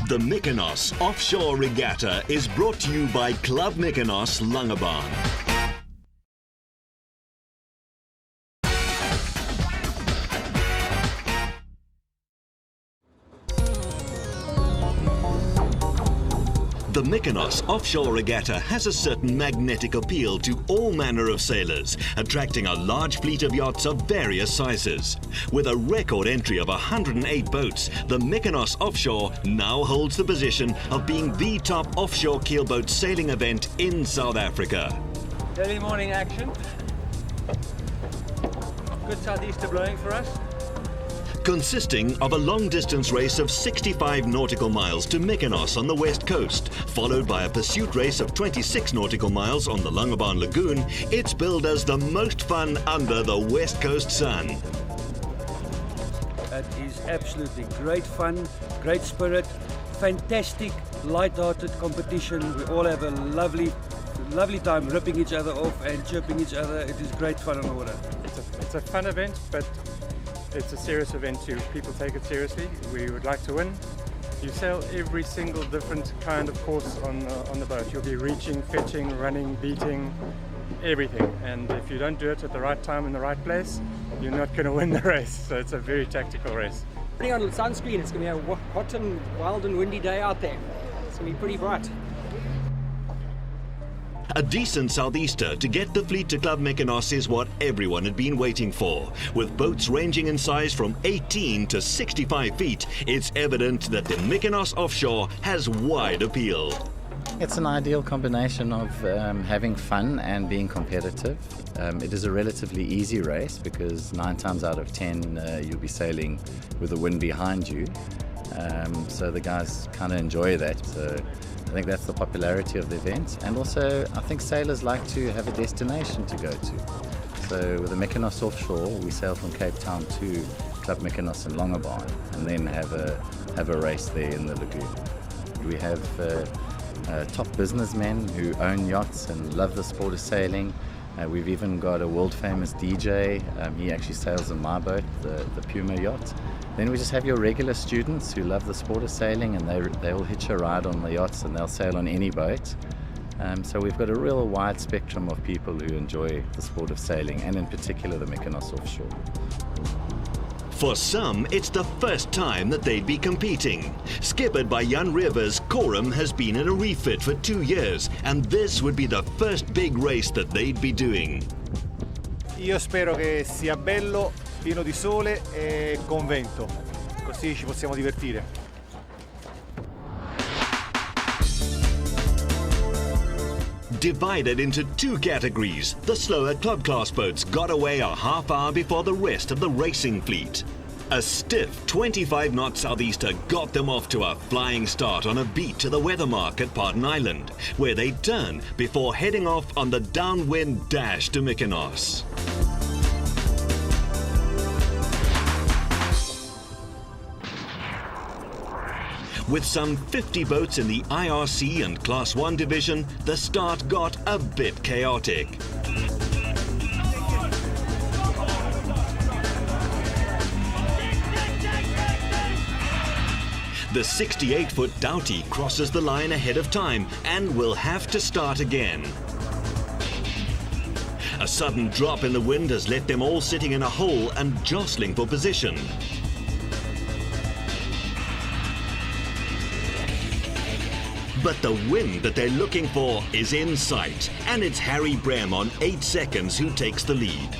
The Mykonos Offshore Regatta is brought to you by Club Mykonos Langebaan. The Mykonos Offshore Regatta has a certain magnetic appeal to all manner of sailors, attracting a large fleet of yachts of various sizes. With a record entry of 108 boats, the Mykonos Offshore now holds the position of being the top offshore keelboat sailing event in South Africa. Early morning action. Good southeaster blowing for us. Consisting of a long-distance race of 65 nautical miles to Mykonos on the west coast, followed by a pursuit race of 26 nautical miles on the Langebaan Lagoon, it's billed as the most fun under the west coast sun. It is absolutely great fun, great spirit, fantastic, light-hearted competition. We all have a lovely time ripping each other off and chirping each other. It is great fun on the water. It's a fun event, but it's a serious event too. People take it seriously. We would like to win. You sail every single different kind of course on the boat. You'll be reaching, fetching, running, beating, everything. And if you don't do it at the right time in the right place, you're not going to win the race. So it's a very tactical race. Putting on sunscreen, it's going to be a hot and wild and windy day out there. It's going to be pretty bright. A decent southeaster to get the fleet to Club Mykonos is what everyone had been waiting for. With boats ranging in size from 18 to 65 feet, it's evident that the Mykonos Offshore has wide appeal. It's an ideal combination of having fun and being competitive. It is a relatively easy race because 9 times out of 10 you'll be sailing with the wind behind you. So the guys kind of enjoy that. So I think that's the popularity of the event, and also I think sailors like to have a destination to go to. So with the Mykonos Offshore, we sail from Cape Town to Club Mykonos in Langebaan, and then have a race there in the lagoon. We have top businessmen who own yachts and love the sport of sailing. We've even got a world famous DJ. He actually sails in my boat, the Puma yacht. Then we just have your regular students who love the sport of sailing, and they will hitch a ride on the yachts and they'll sail on any boat. So we've got a real wide spectrum of people who enjoy the sport of sailing, and in particular the Mykonos Offshore. For some, it's the first time that they'd be competing. Skippered by Jan Rivers, Coram has been in a refit for 2 years, and this would be the first big race that they'd be doing. Io spero che sia bello, pieno di sole e con vento, così ci possiamo divertire. Divided into 2 categories, the slower club class boats got away a half hour before the rest of the racing fleet. A stiff 25-knot southeaster got them off to a flying start on a beat to the Weathermark at Pardon Island, where they turn before heading off on the downwind dash to Mykonos. With some 50 boats in the IRC and Class 1 division, the start got a bit chaotic. The 68-foot Doughty crosses the line ahead of time and will have to start again. A sudden drop in the wind has left them all sitting in a hole and jostling for position. But the wind that they're looking for is in sight, and it's Harry Brem on 8 seconds who takes the lead.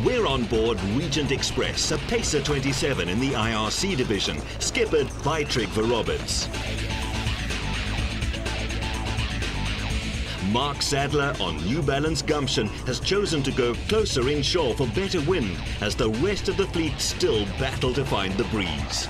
We're on board Regent Express, a Pacer 27 in the IRC division, skippered by Trygve Roberts. Mark Sadler on New Balance Gumption has chosen to go closer inshore for better wind, as the rest of the fleet still battle to find the breeze.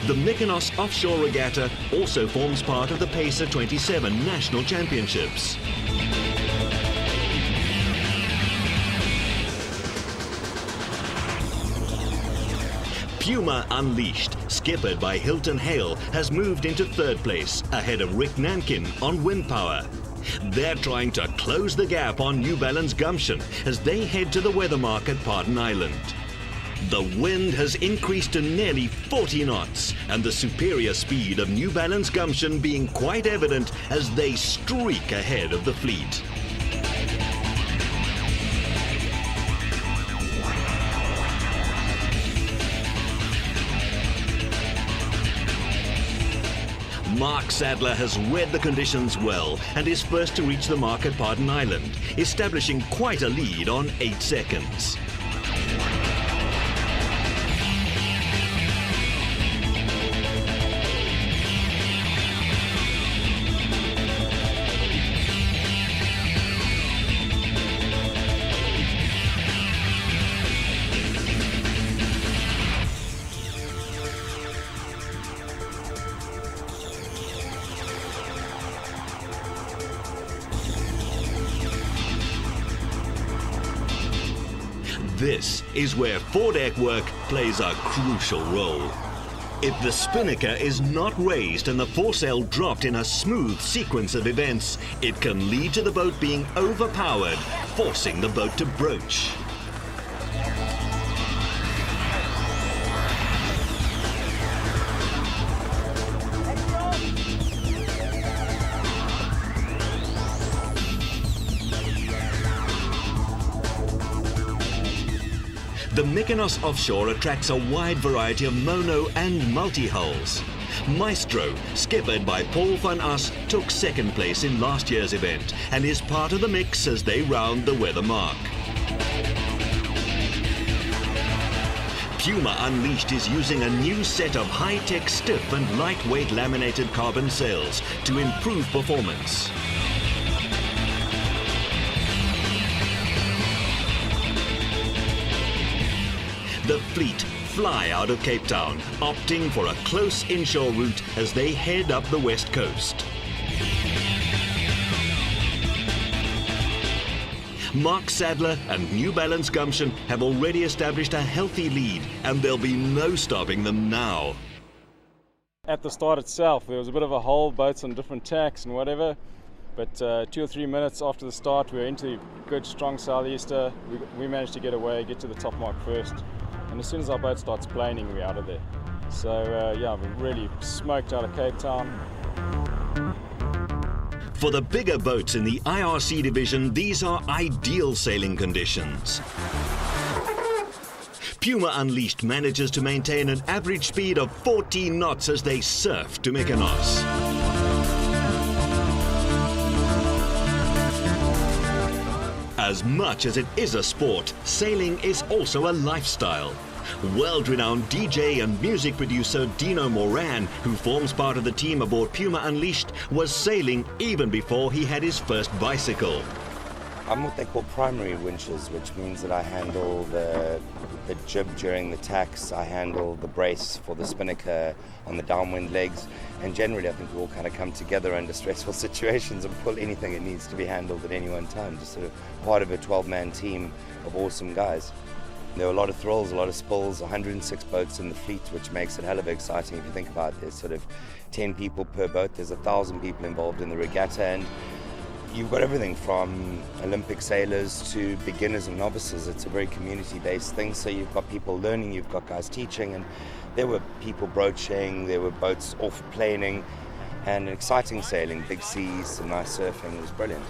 The Mykonos Offshore Regatta also forms part of the Pacer 27 National Championships. Puma Unleashed, skippered by Hilton Hale, has moved into 3rd place, ahead of Rick Nankin on wind power. They're trying to close the gap on New Balance Gumption as they head to the weather mark at Pardon Island. The wind has increased to nearly 40 knots and the superior speed of New Balance Gumption being quite evident as they streak ahead of the fleet. Mark Sadler has read the conditions well and is first to reach the mark at Pardon Island, establishing quite a lead on 8 seconds. This is where foredeck work plays a crucial role. If the spinnaker is not raised and the foresail dropped in a smooth sequence of events, it can lead to the boat being overpowered, forcing the boat to broach. The Mykonos Offshore attracts a wide variety of mono and multi-hulls. Maestro, skippered by Paul van As, took second place in last year's event and is part of the mix as they round the weather mark. Puma Unleashed is using a new set of high-tech stiff and lightweight laminated carbon sails to improve performance. The fleet fly out of Cape Town, opting for a close inshore route as they head up the west coast. Mark Sadler and New Balance Gumption have already established a healthy lead, and there'll be no stopping them now. At the start itself, there was a bit of a hole, boats on different tacks and whatever, but 2 or 3 minutes after the start, we were into a good, strong southeaster. We managed to get away, get to the top mark first. And as soon as our boat starts planing, we're out of there. So yeah, we're really smoked out of Cape Town. For the bigger boats in the IRC division, these are ideal sailing conditions. Puma Unleashed manages to maintain an average speed of 14 knots as they surf to Mykonos. As much as it is a sport, sailing is also a lifestyle. World-renowned DJ and music producer Dino Moran, who forms part of the team aboard Puma Unleashed, was sailing even before he had his first bicycle. I'm what they call primary winches, which means that I handle the jib during the tacks, I handle the brace for the spinnaker on the downwind legs, and generally I think we all kind of come together under stressful situations and pull anything that needs to be handled at any one time, just sort of part of a 12-man team of awesome guys. There were a lot of thrills, a lot of spills, 106 boats in the fleet, which makes it hell of exciting if you think about it. There's sort of 10 people per boat, there's 1,000 people involved in the regatta, and you've got everything from Olympic sailors to beginners and novices. It's a very community-based thing, so you've got people learning, you've got guys teaching, and there were people broaching, there were boats off-planing, and exciting sailing, big seas, some nice surfing. It was brilliant.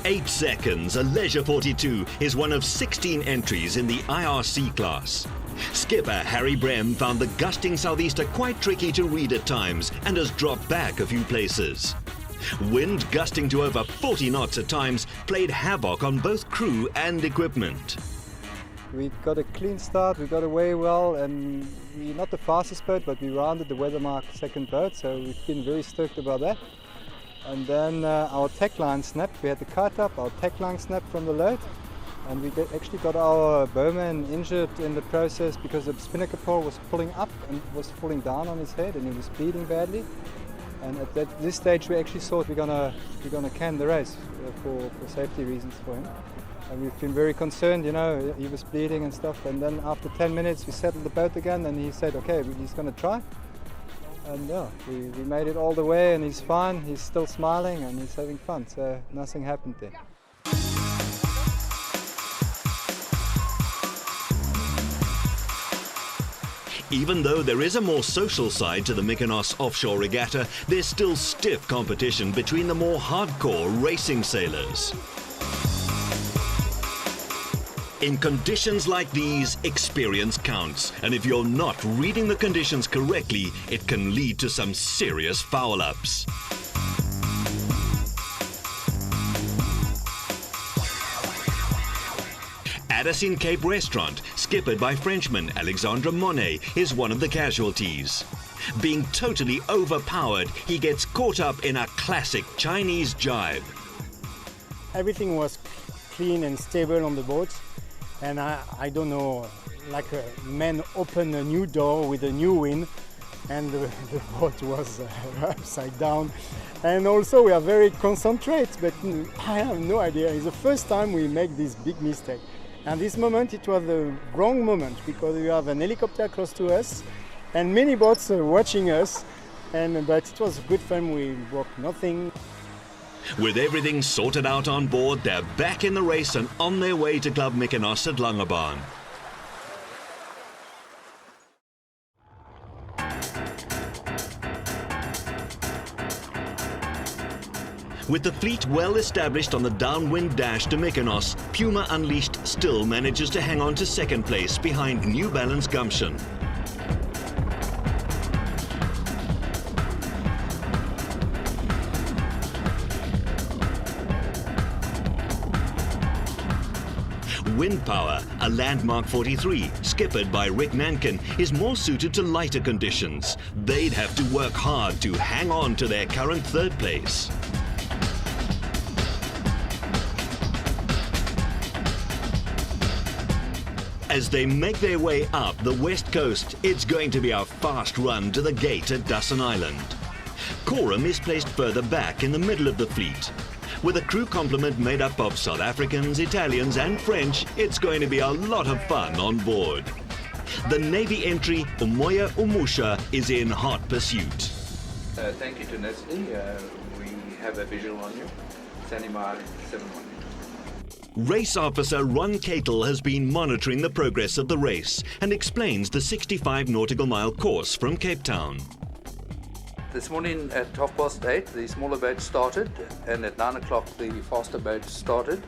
8 seconds, a Leisure 42 is one of 16 entries in the IRC class. Skipper Harry Brem found the gusting southeaster quite tricky to read at times and has dropped back a few places. Wind gusting to over 40 knots at times played havoc on both crew and equipment. We got a clean start, we got away well, and we're not the fastest boat, but we rounded the weather mark second boat, so we've been very stoked about that. And then our tack line snapped. We had the kite up, our tack line snapped from the load, and we actually got our bowman injured in the process because the spinnaker pole was pulling up and was falling down on his head, and he was bleeding badly. And at this stage, we actually thought we're gonna can the race for safety reasons for him. And we've been very concerned, you know, he was bleeding and stuff. And then after 10 minutes, we settled the boat again, and he said, okay, he's gonna try. And yeah, we made it all the way, and he's fine, he's still smiling and he's having fun, so nothing happened there. Even though there is a more social side to the Mykonos Offshore Regatta, there's still stiff competition between the more hardcore racing sailors. In conditions like these, experience counts, and if you're not reading the conditions correctly, it can lead to some serious foul-ups. Addison Cape restaurant, skippered by Frenchman Alexandre Monet, is one of the casualties. Being totally overpowered, he gets caught up in a classic Chinese jibe. Everything was clean and stable on the boat, and I don't know, like a man opened a new door with a new wind, and the boat was upside down. And also we are very concentrated, but I have no idea. It's the first time we make this big mistake. And this moment, it was the wrong moment, because we have an helicopter close to us and many boats watching us, but it was good fun. We broke nothing. With everything sorted out on board, they're back in the race and on their way to Club Mykonos at Langebaan. With the fleet well established on the downwind dash to Mykonos, Puma Unleashed still manages to hang on to second place behind New Balance Gumption. Wind Power, a Landmark 43, skippered by Rick Nankin, is more suited to lighter conditions. They'd have to work hard to hang on to their current third place. As they make their way up the west coast, it's going to be a fast run to the gate at Dusson Island. Coram is placed further back in the middle of the fleet. With a crew complement made up of South Africans, Italians and French, it's going to be a lot of fun on board. The Navy entry, Umoya Umusha, is in hot pursuit. Thank you to Nestle. We have a visual on you. Standing by 7-1. Race officer Ron Catel has been monitoring the progress of the race and explains the 65 nautical mile course from Cape Town. This morning at 8:30, the smaller boat started, and at 9 o'clock the faster boat started.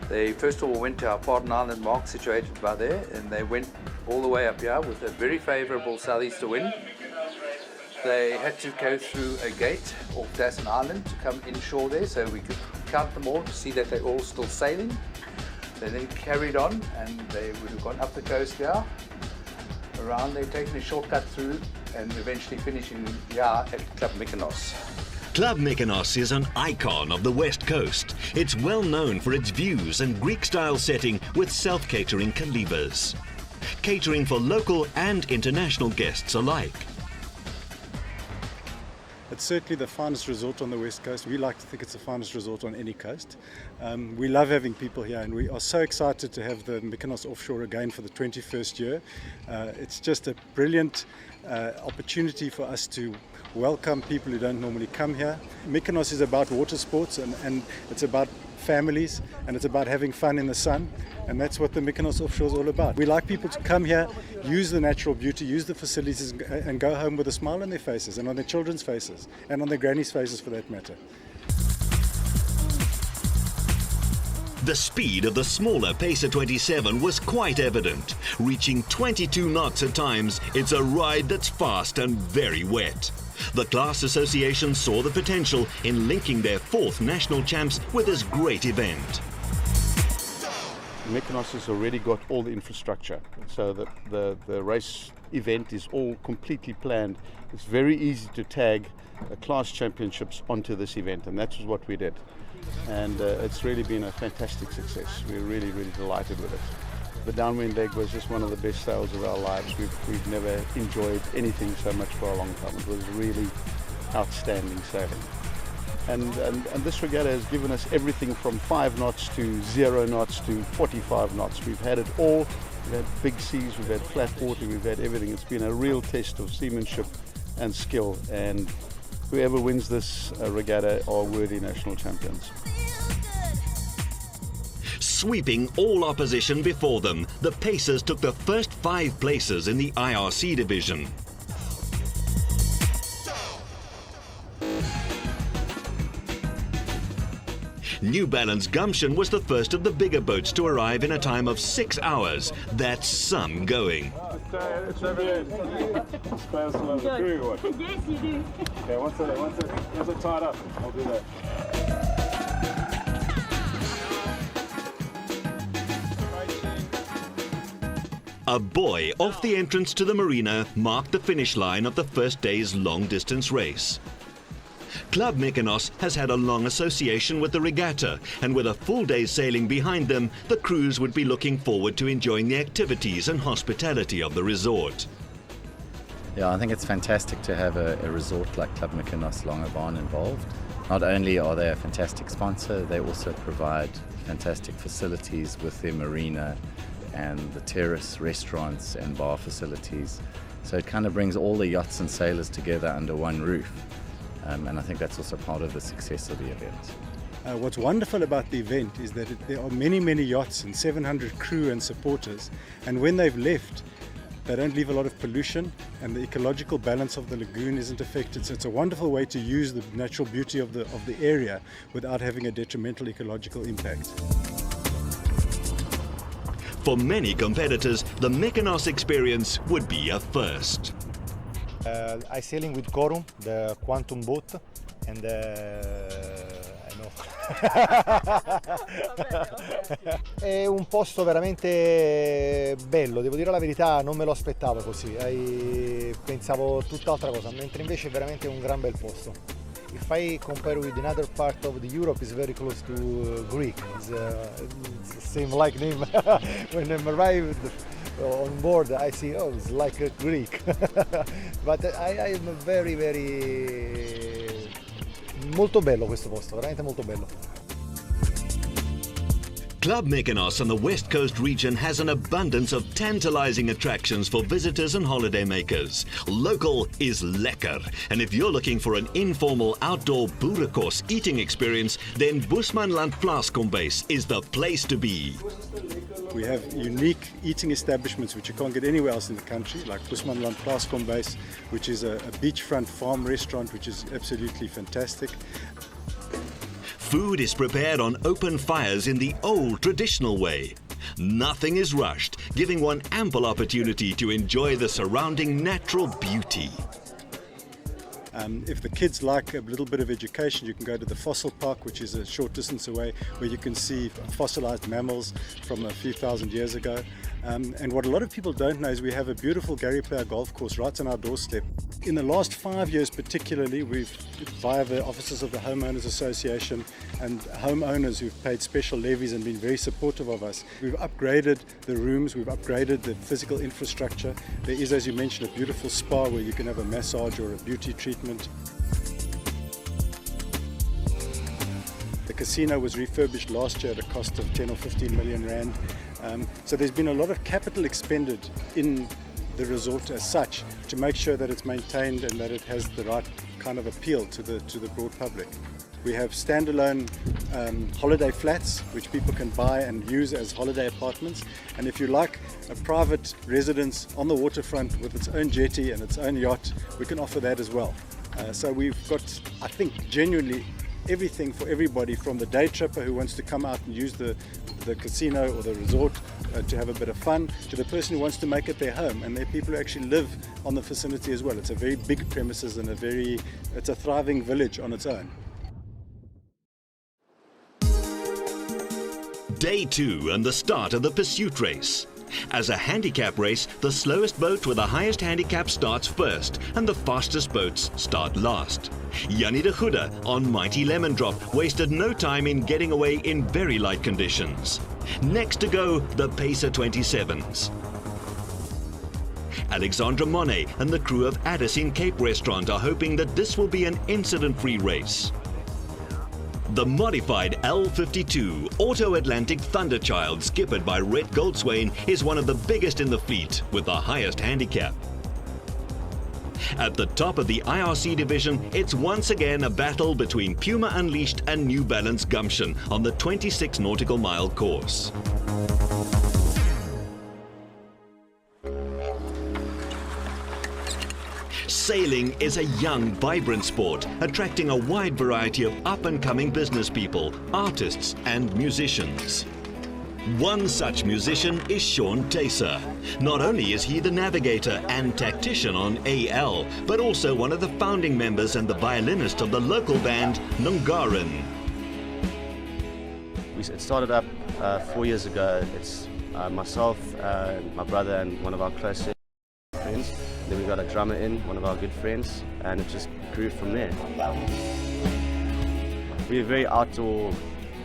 They first of all went to our Pardon Island mark situated by there, and they went all the way up here with a very favourable southeaster wind. They had to go through a gate off Dusson Island to come inshore there, so we could count them all to see that they're all still sailing. They then carried on, and they would have gone up the coast here, around there, taking a shortcut through, and eventually finishing here at Club Mykonos. Club Mykonos is an icon of the west coast. It's well known for its views and Greek-style setting with self-catering kalibas, catering for local and international guests alike. It's certainly the finest resort on the west coast. We like to think it's the finest resort on any coast. We love having people here, and we are so excited to have the Mykonos Offshore again for the 21st year. It's just a brilliant opportunity for us to welcome people who don't normally come here. Mykonos is about water sports, and it's about families, and it's about having fun in the sun, and that's what the Mykonos Offshore is all about. We like people to come here, use the natural beauty, use the facilities, and go home with a smile on their faces, and on their children's faces, and on their grannies' faces for that matter. The speed of the smaller Pacer 27 was quite evident. Reaching 22 knots at times, it's a ride that's fast and very wet. The class association saw the potential in linking their fourth national champs with this great event. Mykonos has already got all the infrastructure, so the race event is all completely planned. It's very easy to tag class championships onto this event, and that's what we did. And it's really been a fantastic success. We're really, really delighted with it. The downwind leg was just one of the best sails of our lives. We've never enjoyed anything so much for a long time. It was really outstanding sailing. And this regatta has given us everything from 5 knots to 0 knots to 45 knots. We've had it all. We've had big seas, we've had flat water, we've had everything. It's been a real test of seamanship and skill, and whoever wins this regatta are worthy national champions. Sweeping all opposition before them, the Pacers took the first 5 places in the IRC division. New Balance Gumption was the first of the bigger boats to arrive in a time of 6 hours. That's some going. It's over here. Yes, you do. Okay, once it's tied up, I'll do that. A buoy off the entrance to the marina marked the finish line of the first day's long-distance race. Club Mykonos has had a long association with the regatta, and with a full day's sailing behind them, the crews would be looking forward to enjoying the activities and hospitality of the resort. Yeah, I think it's fantastic to have a resort like Club Mykonos Longabon involved. Not only are they a fantastic sponsor, they also provide fantastic facilities with their marina and the terrace, restaurants and bar facilities. So it kind of brings all the yachts and sailors together under one roof. And I think that's also part of the success of the event. What's wonderful about the event is that there are many, many yachts and 700 crew and supporters, and when they've left, they don't leave a lot of pollution and the ecological balance of the lagoon isn't affected. So it's a wonderful way to use the natural beauty of the area without having a detrimental ecological impact. For many competitors, the Mykonos experience would be a first. I sailing with Corum, the quantum boat, and I know. È un posto veramente bello, devo dire la verità, non me lo aspettavo così, pensavo tutt'altra cosa, mentre invece è veramente un gran bel posto. If I compare with another part of the Europe, it's very close to Greek. It's the same like name. When I arrived on board, I see, oh, it's like a Greek. But I am very, molto bello questo posto, veramente molto bello. Club Mykonos and the West Coast region has an abundance of tantalizing attractions for visitors and holidaymakers. Local is lekker, and if you're looking for an informal outdoor boerenkos eating experience, then Bushmanland Plaaskombuis is the place to be. We have unique eating establishments which you can't get anywhere else in the country, like Bushmanland Plaaskombuis, which is a beachfront farm restaurant which is absolutely fantastic. Food is prepared on open fires in the old traditional way. Nothing is rushed, giving one ample opportunity to enjoy the surrounding natural beauty. If the kids like a little bit of education, you can go to the Fossil Park, which is a short distance away, where you can see fossilized mammals from a few thousand years ago. And what a lot of people don't know is we have a beautiful Gary Player golf course right on our doorstep. In the last 5 years particularly, we've, via the offices of the Homeowners Association and homeowners who've paid special levies and been very supportive of us, we've upgraded the rooms, we've upgraded the physical infrastructure. There is, as you mentioned, a beautiful spa where you can have a massage or a beauty treatment. The casino was refurbished last year at a cost of 10 or 15 million rand. So there's been a lot of capital expended in the resort as such to make sure that it's maintained and that it has the right kind of appeal to the broad public. We have standalone holiday flats which people can buy and use as holiday apartments, and if you like a private residence on the waterfront with its own jetty and its own yacht, we can offer that as well. So we've got, I think, genuinely everything for everybody, from the day tripper who wants to come out and use the casino or the resort to have a bit of fun, to the person who wants to make it their home, and there are people who actually live on the facility as well. It's a very big premises and it's a thriving village on its own. Day 2 and the start of the pursuit race. As a handicap race, the slowest boat with the highest handicap starts first, and the fastest boats start last. Jannie de Goede on Mighty Lemon Drop wasted no time in getting away in very light conditions. Next to go, the Pacer 27s. Alexandra Monet and the crew of Addis in Cape Restaurant are hoping that this will be an incident-free race. The modified L52 Auto Atlantic Thunderchild, skippered by Rhett Goldswain, is one of the biggest in the fleet with the highest handicap. At the top of the IRC division, it's once again a battle between Puma Unleashed and New Balance Gumption on the 26 nautical mile course. Sailing is a young, vibrant sport, attracting a wide variety of up-and-coming business people, artists and musicians. One such musician is Sean Taser. Not only is he the navigator and tactician on AL, but also one of the founding members and the violinist of the local band Nungaran. It started up 4 years ago. It's myself, my brother and one of our close friends. Then we got a drummer in, one of our good friends, and it just grew from there. We're a very outdoor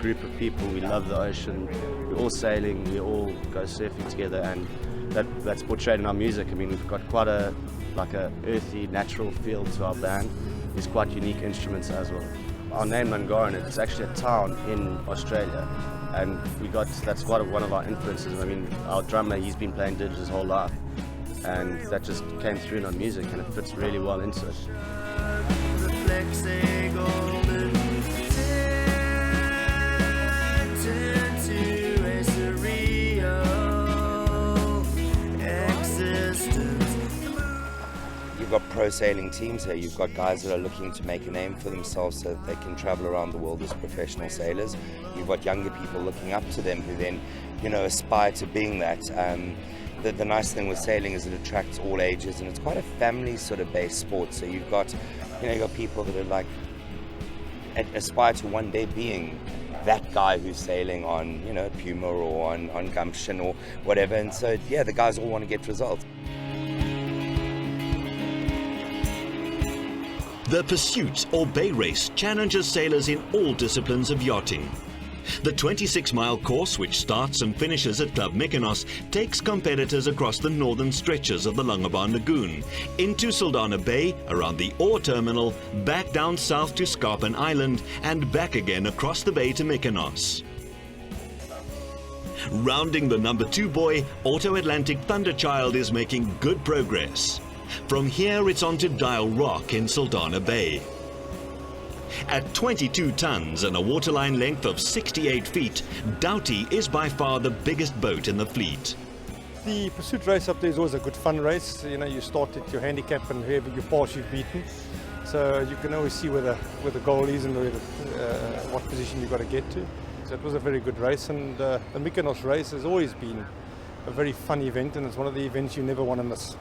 group of people. We love the ocean. We're all sailing. We all go surfing together, and that's portrayed in our music. I mean, we've got quite a earthy, natural feel to our band. There's quite unique instruments as well. Our name Nungaran, it's actually a town in Australia, and that's quite one of our influences. I mean, our drummer, he's been playing didgeridoo his whole life, and that just came through in our music, and it fits really well into it. You've got pro sailing teams here. You've got guys that are looking to make a name for themselves so that they can travel around the world as professional sailors. You've got younger people looking up to them who then, aspire to being that. The nice thing with sailing is it attracts all ages, and it's quite a family sort of based sport. So you've got people that are aspire to one day being that guy who's sailing on, Puma or on Gumption or whatever. And so, the guys all want to get results. The Pursuit or Bay Race challenges sailors in all disciplines of yachting. The 26-mile course, which starts and finishes at Club Mykonos, takes competitors across the northern stretches of the Longyearbyen Lagoon, into Saldanha Bay, around the ore terminal, back down south to Scarpen Island, and back again across the bay to Mykonos. Rounding the number 2 buoy, Auto Atlantic Thunderchild is making good progress. From here, it's on to Dial Rock in Saldanha Bay. At 22 tons and a waterline length of 68 feet, Doughty is by far the biggest boat in the fleet. The pursuit race up there is always a good fun race. You start at your handicap and whoever you pass, you've beaten. So you can always see where the goal is and what position you've got to get to. So it was a very good race, and the Mykonos race has always been a very fun event, and it's one of the events you never want to miss.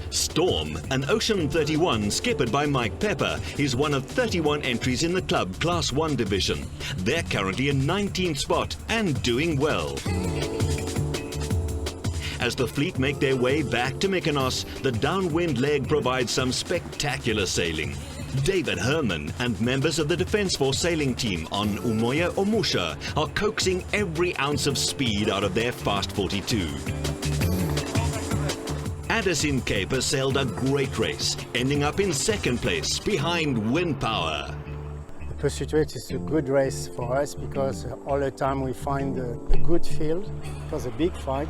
Storm, an Ocean 31 skippered by Mike Pepper, is one of 31 entries in the club Class 1 division. They're currently in 19th spot and doing well. As the fleet make their way back to Mykonos, the downwind leg provides some spectacular sailing. David Herman and members of the Defence Force sailing team on Umoya Omusha are coaxing every ounce of speed out of their fast 42. Addison Cape has sailed a great race, ending up in 2nd place behind Wind Power. The Pursuit race is a good race for us because all the time we find a good field. It was a big fight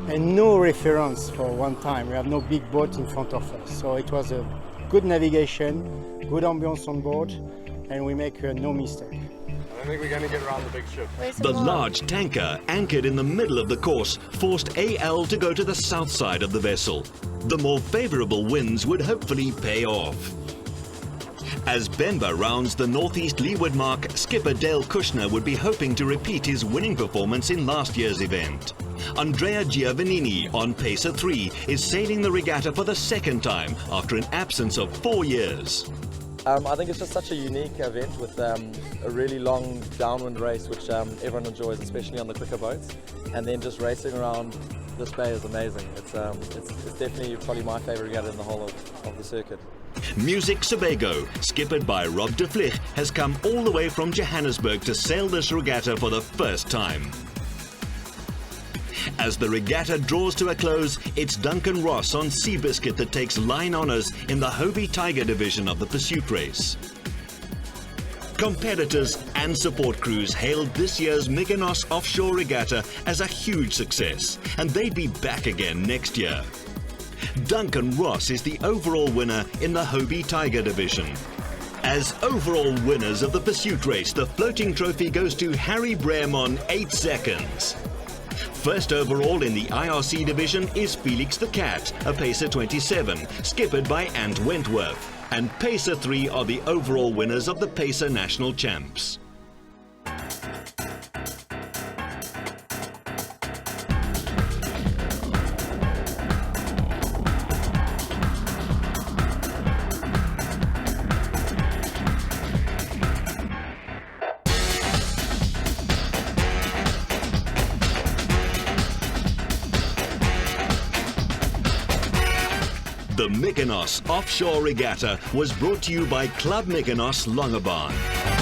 and no reference for one time. We have no big boat in front of us. So it was a good navigation, good ambience on board, and we make no mistake. I think we're going to get around the big ship. The large tanker, anchored in the middle of the course, forced AL to go to the south side of the vessel. The more favourable winds would hopefully pay off. As Bemba rounds the northeast leeward mark, skipper Dale Kushner would be hoping to repeat his winning performance in last year's event. Andrea Giovannini on Pacer 3 is sailing the regatta for the 2nd time after an absence of 4 years. I think it's just such a unique event with a really long downwind race, which everyone enjoys, especially on the quicker boats. And then just racing around this bay is amazing. It's definitely probably my favourite regatta in the whole of the circuit. Music Sebago, skippered by Rob de Vlich, has come all the way from Johannesburg to sail this regatta for the first time. As the regatta draws to a close, it's Duncan Ross on Seabiscuit that takes line honours in the Hobie Tiger division of the Pursuit race. Competitors and support crews hailed this year's Mykonos Offshore Regatta as a huge success, and they'd be back again next year. Duncan Ross is the overall winner in the Hobie Tiger division. As overall winners of the pursuit race, the floating trophy goes to Harry Brehm on 8 seconds. First overall in the IRC division is Felix the Cat, a Pacer 27, skippered by Ant Wentworth. And Pacer 3 are the overall winners of the Pacer National Champs. The Mykonos Offshore Regatta was brought to you by Club Mykonos Longabaan.